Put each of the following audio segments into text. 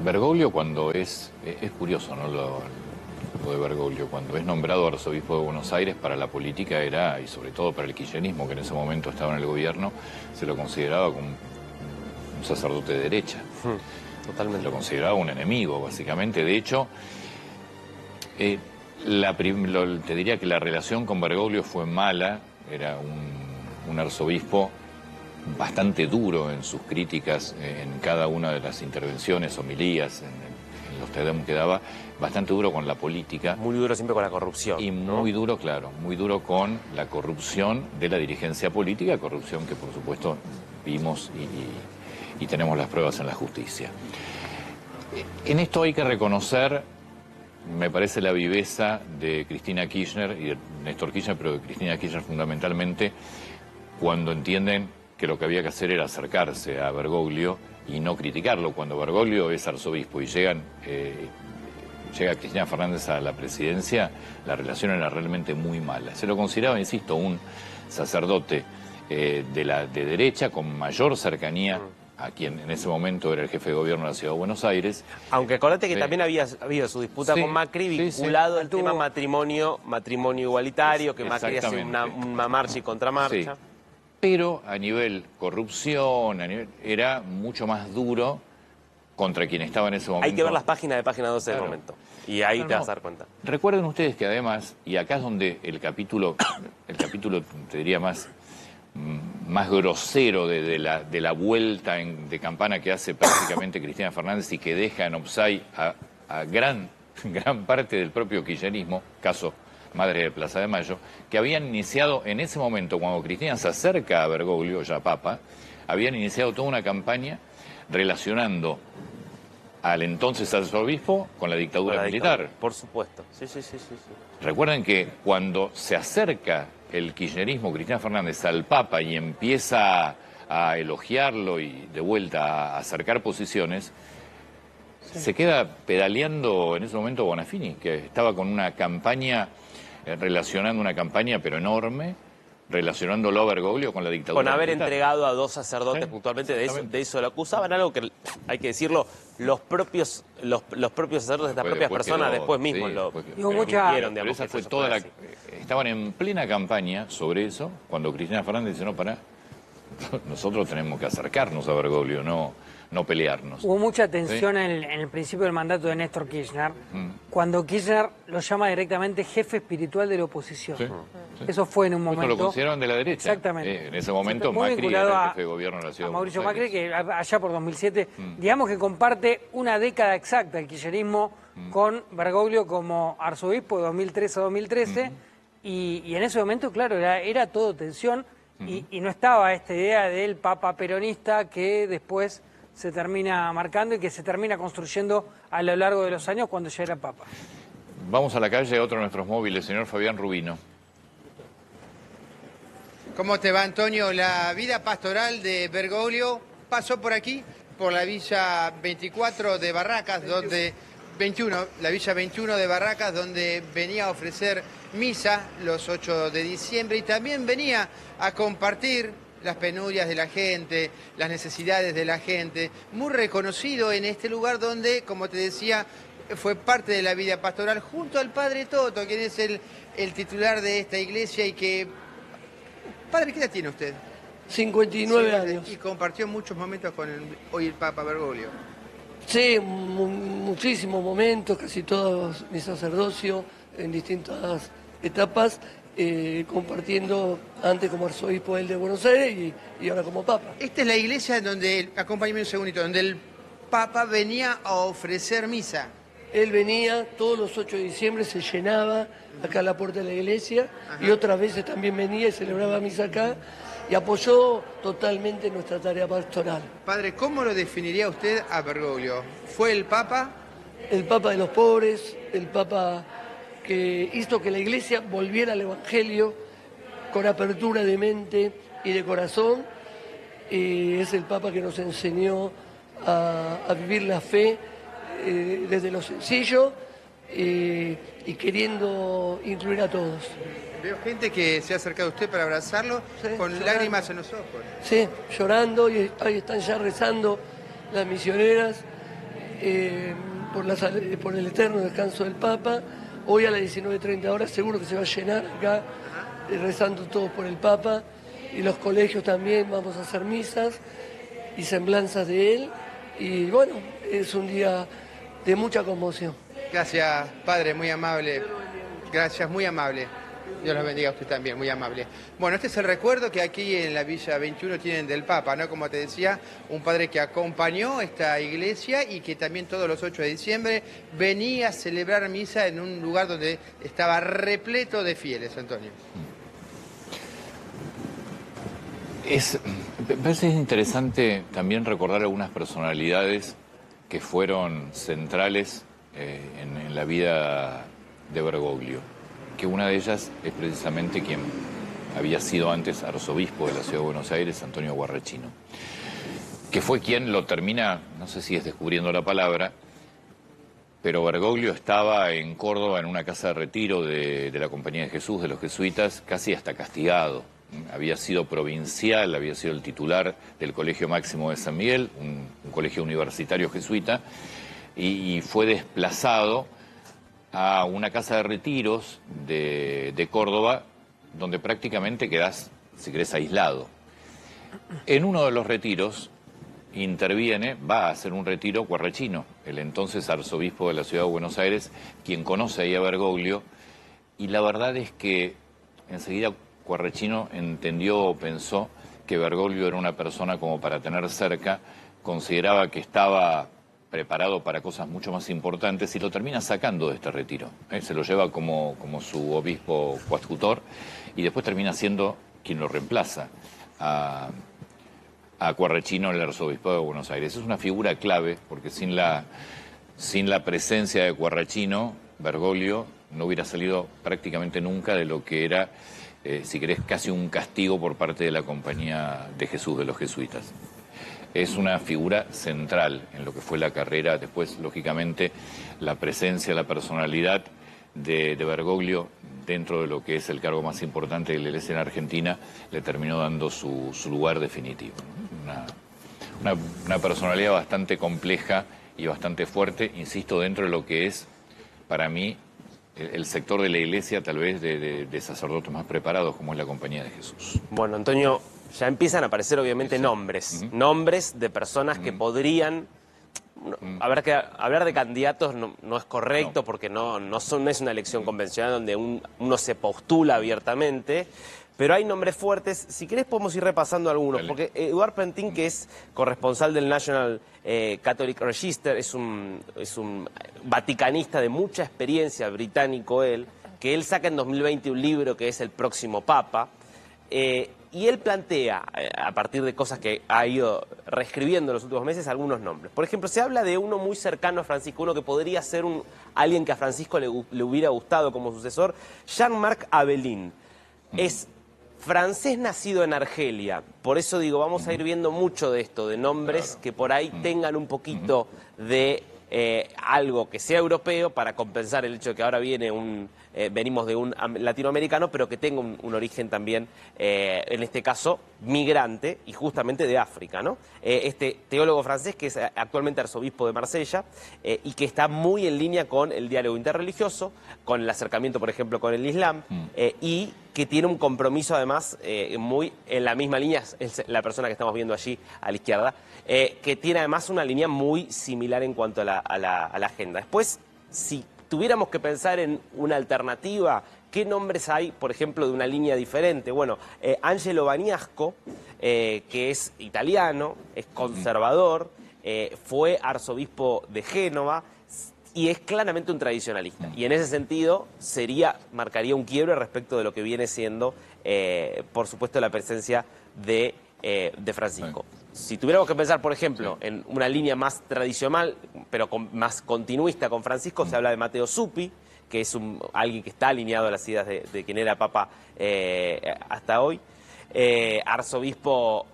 Bergoglio cuando es curioso, ¿no? Lo de Bergoglio, cuando es nombrado arzobispo de Buenos Aires, para la política era, y sobre todo para el kirchnerismo, que en ese momento estaba en el gobierno, se lo consideraba como un sacerdote de derecha. Totalmente. Se lo consideraba un enemigo, básicamente. De hecho, te diría que la relación con Bergoglio fue mala. Era un arzobispo bastante duro en sus críticas en cada una de las intervenciones, homilías, en los Te que daba, bastante duro con la política. Muy duro siempre con la corrupción. Y muy duro, claro, muy duro con la corrupción de la dirigencia política, corrupción que por supuesto vimos y tenemos las pruebas en la justicia. En esto hay que reconocer, me parece, la viveza de Cristina Kirchner y de Néstor Kirchner, pero de Cristina Kirchner fundamentalmente, cuando entienden que lo que había que hacer era acercarse a Bergoglio y no criticarlo. Cuando Bergoglio es arzobispo y llega Cristina Fernández a la presidencia, la relación era realmente muy mala. Se lo consideraba, insisto, un sacerdote de derecha con mayor cercanía a quien en ese momento era el jefe de gobierno de la Ciudad de Buenos Aires. Aunque acordate que también había habido su disputa con Macri vinculado al tema matrimonio igualitario, que Macri hace una marcha y contramarcha. Sí. Pero a nivel corrupción, era mucho más duro contra quien estaba en ese momento. Hay que ver las páginas de Página 12 del momento. Y ahí te vas a dar cuenta. Recuerden ustedes que además, y acá es donde el capítulo te diría más grosero de la vuelta de campana que hace prácticamente Cristina Fernández y que deja en offside a gran parte del propio kirchnerismo, caso Madre de Plaza de Mayo, que habían iniciado en ese momento, cuando Cristina se acerca a Bergoglio, ya papa, habían iniciado toda una campaña relacionando al entonces arzobispo con la dictadura militar. Por supuesto. Sí. Recuerden que cuando se acerca el kirchnerismo, Cristina Fernández, al papa y empieza a elogiarlo y de vuelta a acercar posiciones, se queda pedaleando en ese momento Bonafini, que estaba con una campaña, relacionando una campaña pero enorme, relacionándolo a Bergoglio con la dictadura con haber militar. Entregado a dos sacerdotes puntualmente, de eso lo acusaban, algo que hay que decirlo, los propios sacerdotes, estas propias personas después mismo lo vieron. Pero esa fue toda estaban en plena campaña sobre eso, cuando Cristina Fernández dice, no, pará, nosotros tenemos que acercarnos a Bergoglio, no pelearnos. Hubo mucha tensión en el principio del mandato de Néstor Kirchner, cuando Kirchner lo llama directamente jefe espiritual de la oposición. Eso fue en un momento. Lo consideraron de la derecha. Exactamente. En ese momento Macri era el jefe de gobierno de la Ciudad de Buenos Mauricio Aires. Macri, que allá por 2007, digamos que comparte una década exacta el kirchnerismo con Bergoglio como arzobispo de 2003 a 2013, y en ese momento, claro, era todo tensión, y no estaba esta idea del papa peronista que después se termina marcando y que se termina construyendo a lo largo de los años cuando ya era papa. Vamos a la calle, otro de nuestros móviles, señor Fabián Rubino. ¿Cómo te va, Antonio? La vida pastoral de Bergoglio pasó por aquí, por la Villa 24 de Barracas, la Villa 21 de Barracas, donde venía a ofrecer misa los 8 de diciembre y también venía a compartir las penurias de la gente, las necesidades de la gente. Muy reconocido en este lugar donde, como te decía, fue parte de la vida pastoral junto al Padre Toto, quien es el titular de esta iglesia y que... Padre, ¿qué edad tiene usted? 59 años. Y compartió muchos momentos con hoy el Papa Bergoglio. Sí, muchísimos momentos, casi todo mi sacerdocio en distintas etapas, compartiendo antes como arzobispo él de Buenos Aires y ahora como Papa. Esta es la iglesia donde, acompáñame un segundito, donde el Papa venía a ofrecer misa. Él venía, todos los 8 de diciembre se llenaba acá a la puerta de la iglesia y otras veces también venía y celebraba misa acá y apoyó totalmente nuestra tarea pastoral. Padre, ¿cómo lo definiría usted a Bergoglio? ¿Fue el Papa? El Papa de los pobres, el Papa que hizo que la iglesia volviera al Evangelio con apertura de mente y de corazón. Es el Papa que nos enseñó a vivir la fe desde lo sencillo y queriendo incluir a todos. Veo gente que se ha acercado a usted para abrazarlo con llorando. Lágrimas en los ojos. Sí, llorando y ahí están ya rezando las misioneras por el eterno descanso del Papa. Hoy a las 19:30 horas seguro que se va a llenar acá, rezando todos por el Papa, y los colegios también vamos a hacer misas y semblanzas de él, y bueno, es un día de mucha conmoción. Gracias, padre, muy amable. Gracias, muy amable. Dios los bendiga a usted también, muy amable. Bueno, este es el recuerdo que aquí en la Villa 21 tienen del Papa, ¿no? Como te decía, un padre que acompañó esta iglesia y que también todos los 8 de diciembre venía a celebrar misa en un lugar donde estaba repleto de fieles, Antonio. Me parece interesante también recordar algunas personalidades que fueron centrales en la vida de Bergoglio, que una de ellas es precisamente quien había sido antes arzobispo de la Ciudad de Buenos Aires, Antonio Guarrachino, que fue quien lo termina, no sé si es descubriendo la palabra, pero Bergoglio estaba en Córdoba en una casa de retiro de la Compañía de Jesús, de los jesuitas, casi hasta castigado. Había sido provincial, había sido el titular del Colegio Máximo de San Miguel, un colegio universitario jesuita, y fue desplazado a una casa de retiros de Córdoba, donde prácticamente quedás, si querés, aislado. En uno de los retiros interviene, va a hacer un retiro Guarrachino, el entonces arzobispo de la Ciudad de Buenos Aires, quien conoce ahí a Bergoglio, y la verdad es que enseguida Guarrachino entendió o pensó que Bergoglio era una persona como para tener cerca, consideraba que estaba preparado para cosas mucho más importantes y lo termina sacando de este retiro. Se lo lleva como su obispo coadjutor y después termina siendo quien lo reemplaza a Guarrachino en el arzobispado de Buenos Aires. Es una figura clave porque sin la presencia de Guarrachino, Bergoglio no hubiera salido prácticamente nunca de lo que era, si querés, casi un castigo por parte de la Compañía de Jesús, de los jesuitas. Es una figura central en lo que fue la carrera. Después, lógicamente, la presencia, la personalidad de Bergoglio dentro de lo que es el cargo más importante de la Iglesia en Argentina le terminó dando su lugar definitivo. Una personalidad bastante compleja y bastante fuerte, insisto, dentro de lo que es, para mí, el sector de la Iglesia tal vez de sacerdotes más preparados como es la Compañía de Jesús. Bueno, Antonio, ya empiezan a aparecer obviamente nombres, nombres de personas que podrían... Hablar de candidatos no es correcto porque no es una elección convencional donde uno se postula abiertamente, pero hay nombres fuertes. Si querés podemos ir repasando algunos, porque Eduard Pentin, que es corresponsal del National Catholic Register, es un vaticanista de mucha experiencia, británico él, que él saca en 2020 un libro que es El próximo Papa, y él plantea, a partir de cosas que ha ido reescribiendo en los últimos meses, algunos nombres. Por ejemplo, se habla de uno muy cercano a Francisco, uno que podría ser alguien que a Francisco le hubiera gustado como sucesor, Jean-Marc Abelin. Es francés nacido en Argelia, por eso digo, vamos a ir viendo mucho de esto, de nombres que por ahí tengan un poquito de algo que sea europeo para compensar el hecho de que ahora venimos de un latinoamericano, pero que tenga un origen también, en este caso, migrante y justamente de África, ¿no? Este teólogo francés que es actualmente arzobispo de Marsella y que está muy en línea con el diálogo interreligioso, con el acercamiento, por ejemplo, con el Islam, y que tiene un compromiso además muy en la misma línea, es la persona que estamos viendo allí a la izquierda, que tiene además una línea muy similar en cuanto a la agenda. Después, si tuviéramos que pensar en una alternativa, ¿qué nombres hay, por ejemplo, de una línea diferente? Bueno, Angelo Bagnasco, que es italiano, es conservador, fue arzobispo de Génova y es claramente un tradicionalista. Y en ese sentido marcaría un quiebre respecto de lo que viene siendo, por supuesto, la presencia de Francisco. Si tuviéramos que pensar, por ejemplo, en una línea más tradicional, pero más continuista con Francisco, se habla de Matteo Zuppi, que es alguien que está alineado a las ideas de quien era Papa hasta hoy. Arzobispo,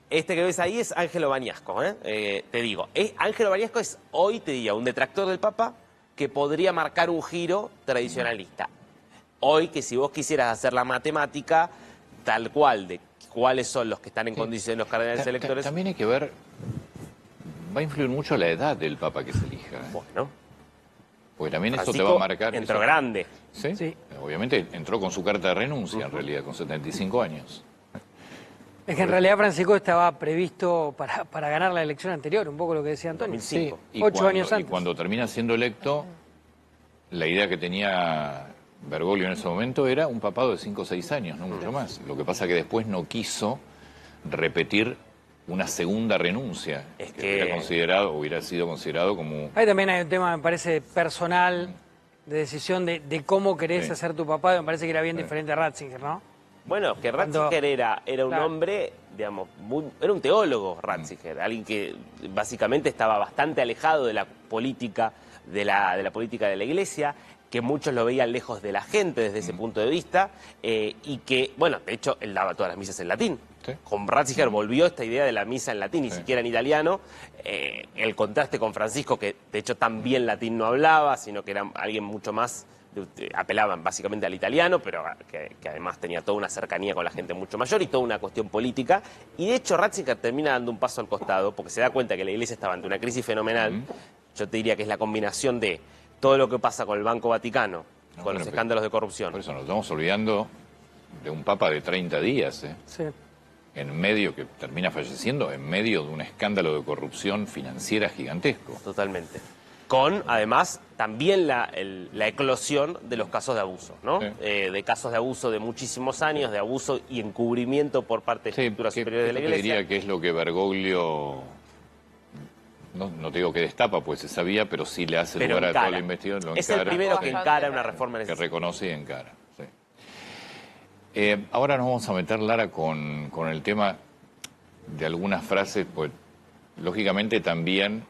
este que ves ahí es Angelo Bagnasco, te digo. Angelo Bagnasco es hoy, te diría, un detractor del Papa que podría marcar un giro tradicionalista. Hoy, que si vos quisieras hacer la matemática tal cual de cuáles son los que están en condiciones los cardenales electores. También hay que ver, va a influir mucho la edad del papa que se elija. Bueno, Porque también eso te Francisco va a marcar... entró eso- grande. ¿Sí? Sí. Obviamente entró con su carta de renuncia, en realidad, con 75 años. Es que en realidad Francisco estaba previsto para ganar la elección anterior, un poco lo que decía Antonio. 2005. Y 8 años y antes. cuando termina siendo electo, la idea que tenía Bergoglio en ese momento era un papado de 5 o 6 años, no mucho más. Lo que pasa que después no quiso repetir una segunda renuncia, Es que hubiera sido considerado como... Ahí también hay un tema, me parece, personal, de decisión de cómo querés Sí. hacer tu papá, me parece que era bien Sí. diferente a Ratzinger, ¿no? Bueno, que Cuando- Ratzinger era un Claro. hombre, digamos, era un teólogo Ratzinger, alguien que básicamente estaba bastante alejado de la política, de la política de la Iglesia, que muchos lo veían lejos de la gente desde ese punto de vista, y que, bueno, de hecho, él daba todas las misas en latín. Sí. Con Ratzinger volvió esta idea de la misa en latín, ni Sí. siquiera en italiano. El contraste con Francisco, que de hecho también latín no hablaba, sino que era alguien mucho más, apelaban básicamente al italiano, pero que además tenía toda una cercanía con la gente mucho mayor y toda una cuestión política. Y de hecho Ratzinger termina dando un paso al costado, porque se da cuenta que la Iglesia estaba ante una crisis fenomenal. Yo te diría que es la combinación de todo lo que pasa con el Banco Vaticano, No, con bueno, los pero- escándalos de corrupción. Por eso nos estamos olvidando de un papa de 30 días, Sí. en medio, que termina falleciendo, en medio de un escándalo de corrupción financiera gigantesco. Totalmente. Con, además, también la eclosión de los casos de abuso, ¿no? Sí. De casos de abuso de muchísimos años, de abuso y encubrimiento por parte de Sí, estructuras que- superiores de la te Iglesia. diría que es lo que Bergoglio, no te digo que destapa, pues se sabía, pero sí le hace Pero lugar a toda encara. la investigación. Lo Es el encara, primero sí, que encara una reforma que necesaria. reconoce y encara. Sí. Ahora nos vamos a meter, Lara, con el tema de algunas frases, pues lógicamente también,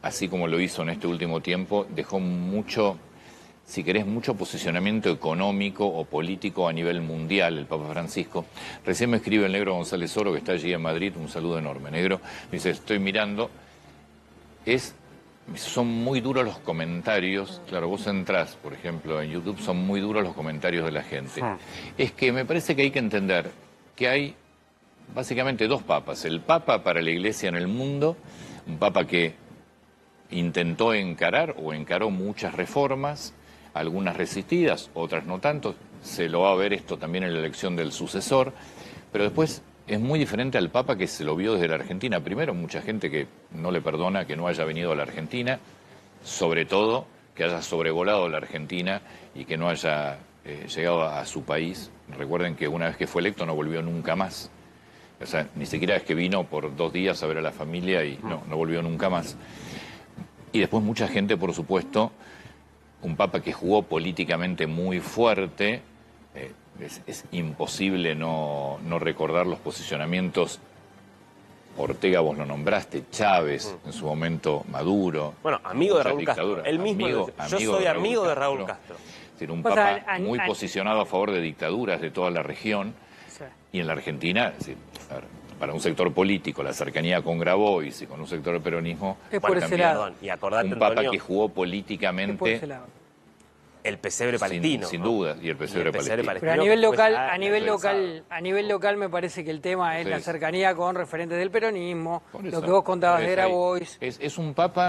así como lo hizo en este último tiempo, dejó mucho, si querés, mucho posicionamiento económico o político a nivel mundial el Papa Francisco. Recién me escribe el negro González Oro, que está allí en Madrid, un saludo enorme, negro. Dice, estoy mirando, son muy duros los comentarios. Claro, vos entrás, por ejemplo, en YouTube, son muy duros los comentarios de la gente. Es que me parece que hay que entender que hay básicamente dos papas. El papa para la Iglesia en el mundo, un papa que intentó encarar o encaró muchas reformas, algunas resistidas, otras no tanto. Se lo va a ver esto también en la elección del sucesor, pero después es muy diferente al Papa que se lo vio desde la Argentina. Primero, mucha gente que no le perdona que no haya venido a la Argentina, sobre todo que haya sobrevolado la Argentina y que no haya llegado a su país. Recuerden que una vez que fue electo no volvió nunca más. O sea, ni siquiera es que vino por 2 días a ver a la familia y no volvió nunca más. Y después mucha gente, por supuesto, un papa que jugó políticamente muy fuerte. Es imposible no recordar los posicionamientos. Ortega, vos lo nombraste, Chávez, en su momento Maduro. Bueno, amigo de muchas Raúl Castro. dictaduras. Él mismo lo dice, yo soy amigo de Raúl Castro. Es decir, un O sea, papa muy a- posicionado a favor de dictaduras de toda la región. Sí. Y en la Argentina, es decir, a ver, para un sector político, la cercanía con Grabois y con un sector del peronismo, Es por ese también lado. Perdón, y acordate, un papa Antonio, que jugó Es por políticamente, ese lado. el pesebre palestino. sin ¿no? duda, y el pesebre palestino. Pero a nivel que fue local, ya a nivel actualizado. local, a nivel local me parece que el tema es Sí. la cercanía con referentes del peronismo, Por lo eso, que vos contabas es de ahí. Grabois. Es un papa